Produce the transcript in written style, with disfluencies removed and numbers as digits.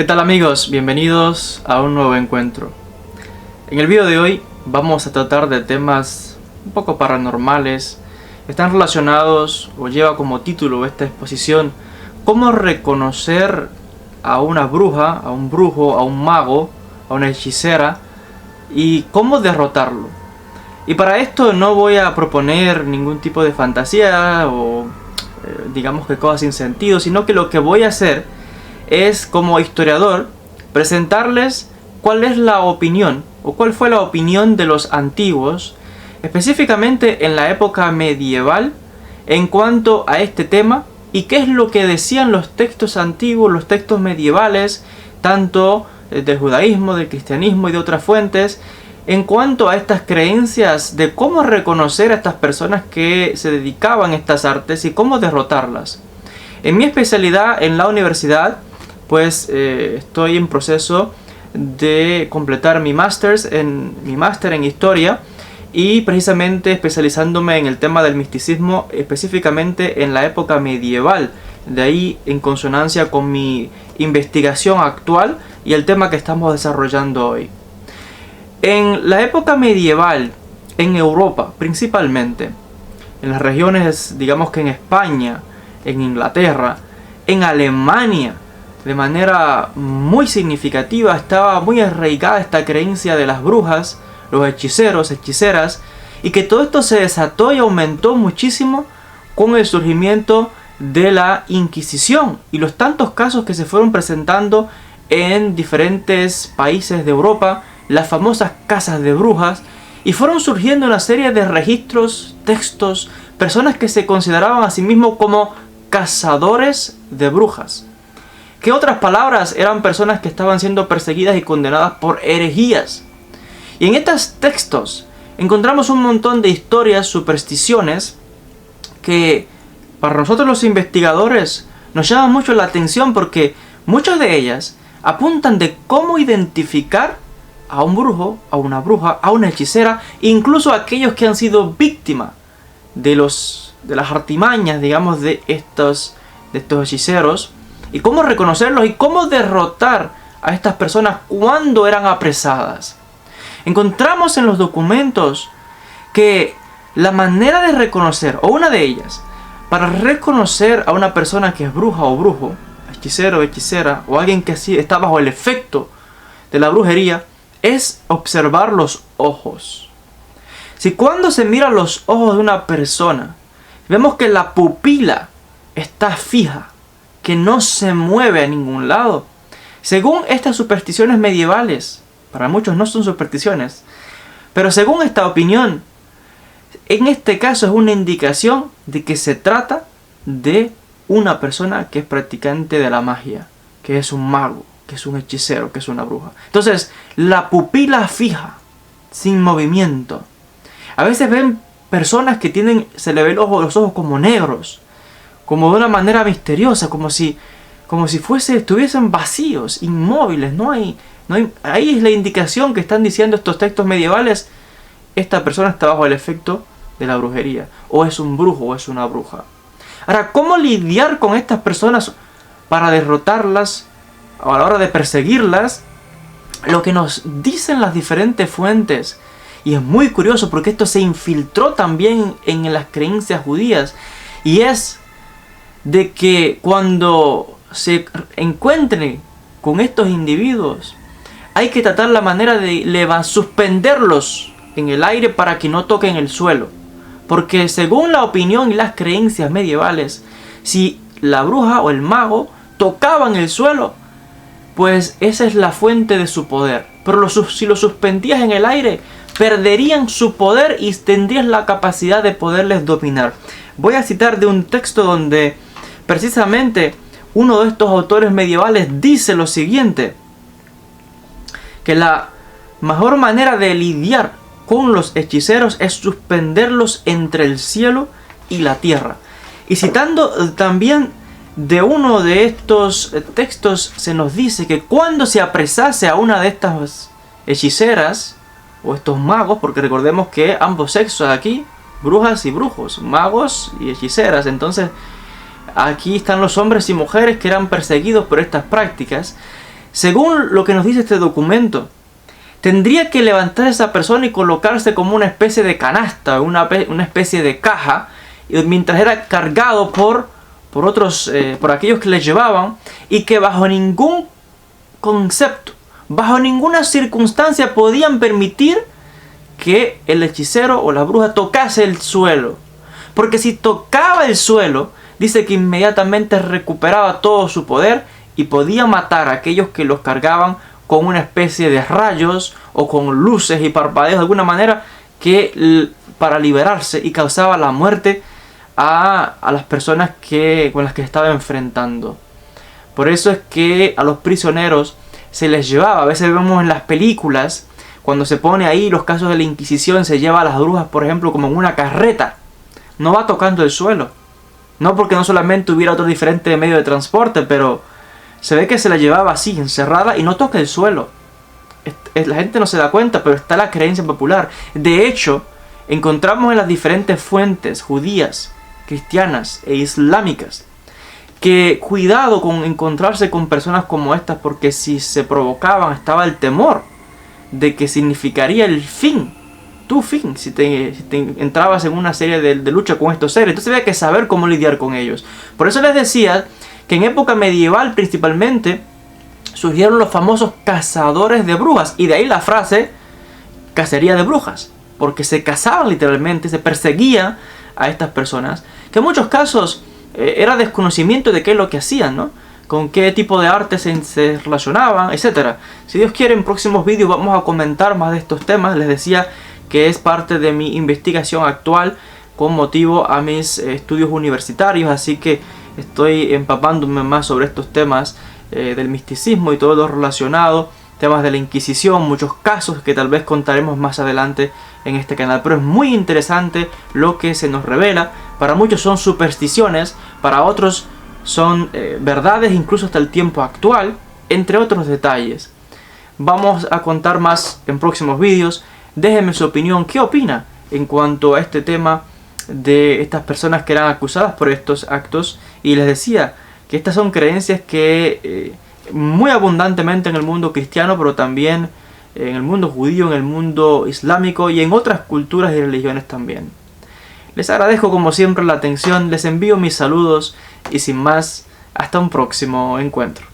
¿Qué tal amigos? Bienvenidos a un nuevo encuentro. En el video de hoy vamos a tratar de temas un poco paranormales. Están relacionados o lleva como título esta exposición cómo reconocer a una bruja, a un brujo, a un mago, a una hechicera y cómo derrotarlo. Y para esto no voy a proponer ningún tipo de fantasía o digamos que cosas sin sentido, sino que lo que voy a hacer es, como historiador, presentarles cuál es la opinión o cuál fue la opinión de los antiguos, específicamente en la época medieval, en cuanto a este tema y qué es lo que decían los textos antiguos, los textos medievales, tanto del judaísmo, del cristianismo y de otras fuentes, en cuanto a estas creencias de cómo reconocer a estas personas que se dedicaban a estas artes y cómo derrotarlas. En mi especialidad en la universidad, pues estoy en proceso de completar mi máster en historia y precisamente especializándome en el tema del misticismo, específicamente en la época medieval, de ahí en consonancia con mi investigación actual y el tema que estamos desarrollando hoy. En la época medieval, en Europa principalmente, en las regiones, digamos que en España, en Inglaterra, en Alemania, de manera muy significativa estaba muy arraigada esta creencia de las brujas, los hechiceros, hechiceras, y que todo esto se desató y aumentó muchísimo con el surgimiento de la Inquisición y los tantos casos que se fueron presentando en diferentes países de Europa, las famosas casas de brujas, y fueron surgiendo una serie de registros, textos, personas que se consideraban a sí mismos como cazadores de brujas. Que otras palabras eran personas que estaban siendo perseguidas y condenadas por herejías. Y en estos textos encontramos un montón de historias, supersticiones, que para nosotros los investigadores nos llaman mucho la atención porque muchas de ellas apuntan de cómo identificar a un brujo, a una bruja, a una hechicera, incluso a aquellos que han sido víctimas de las artimañas, digamos, de estos hechiceros, y cómo reconocerlos y cómo derrotar a estas personas cuando eran apresadas. Encontramos en los documentos que la manera de reconocer, o una de ellas, para reconocer a una persona que es bruja o brujo, hechicero o hechicera, o alguien que está bajo el efecto de la brujería, es observar los ojos. Si cuando se mira los ojos de una persona, vemos que la pupila está fija, que no se mueve a ningún lado, según estas supersticiones medievales, para muchos no son supersticiones, pero según esta opinión, en este caso es una indicación de que se trata de una persona que es practicante de la magia, que es un mago, que es un hechicero, que es una bruja. Entonces, la pupila fija, sin movimiento. A veces ven personas que se le ven los ojos como negros, como de una manera misteriosa, como si estuviesen vacíos, inmóviles. Ahí es la indicación que están diciendo estos textos medievales. Esta persona está bajo el efecto de la brujería, o es un brujo o es una bruja. Ahora, ¿cómo lidiar con estas personas para derrotarlas a la hora de perseguirlas? Lo que nos dicen las diferentes fuentes, y es muy curioso porque esto se infiltró también en las creencias judías, y es de que cuando se encuentren con estos individuos hay que tratar la manera de suspenderlos en el aire para que no toquen el suelo, porque según la opinión y las creencias medievales, si la bruja o el mago tocaban el suelo, pues esa es la fuente de su poder, pero si lo suspendías en el aire perderían su poder y tendrías la capacidad de poderles dominar. Voy a citar de un texto donde precisamente uno de estos autores medievales dice lo siguiente, que la mejor manera de lidiar con los hechiceros es suspenderlos entre el cielo y la tierra. Y citando también de uno de estos textos, se nos dice que cuando se apresase a una de estas hechiceras o estos magos, porque recordemos que ambos sexos aquí, brujas y brujos, magos y hechiceras, entonces aquí están los hombres y mujeres que eran perseguidos por estas prácticas, según lo que nos dice este documento, tendría que levantar a esa persona y colocarse como una especie de canasta, una especie de caja, mientras era cargado por aquellos que le llevaban, y que bajo ningún concepto, bajo ninguna circunstancia podían permitir que el hechicero o la bruja tocase el suelo. Porque si tocaba el suelo, dice que inmediatamente recuperaba todo su poder y podía matar a aquellos que los cargaban con una especie de rayos o con luces y parpadeos de alguna manera para liberarse, y causaba la muerte a las personas con las que estaba enfrentando. Por eso es que a los prisioneros se les llevaba, a veces vemos en las películas, cuando se pone ahí los casos de la Inquisición, se lleva a las brujas, por ejemplo, como en una carreta. No va tocando el suelo. No porque no solamente hubiera otro diferente medio de transporte, pero se ve que se la llevaba así, encerrada, y no toca el suelo. La gente no se da cuenta, pero está la creencia popular. De hecho, encontramos en las diferentes fuentes judías, cristianas e islámicas que cuidado con encontrarse con personas como estas, porque si se provocaban estaba el temor de que significaría el fin, tu fin, si te entrabas en una serie de lucha con estos seres. Entonces había que saber cómo lidiar con ellos. Por eso les decía que en época medieval principalmente surgieron los famosos cazadores de brujas, y de ahí la frase cacería de brujas, porque se cazaban literalmente, se perseguía a estas personas, que en muchos casos era desconocimiento de qué es lo que hacían, ¿no? Con qué tipo de arte se relacionaban, etc. Si Dios quiere, en próximos vídeos vamos a comentar más de estos temas. Les decía que es parte de mi investigación actual con motivo a mis estudios universitarios, así que estoy empapándome más sobre estos temas del misticismo y todo lo relacionado, temas de la Inquisición, muchos casos que tal vez contaremos más adelante en este canal. Pero es muy interesante lo que se nos revela. Para muchos son supersticiones, para otros son verdades incluso hasta el tiempo actual, entre otros detalles. Vamos a contar más en próximos vídeos. Déjenme su opinión, ¿qué opina en cuanto a este tema de estas personas que eran acusadas por estos actos? Y les decía que estas son creencias que muy abundantemente en el mundo cristiano, pero también en el mundo judío, en el mundo islámico y en otras culturas y religiones también. Les agradezco como siempre la atención, les envío mis saludos y sin más, hasta un próximo encuentro.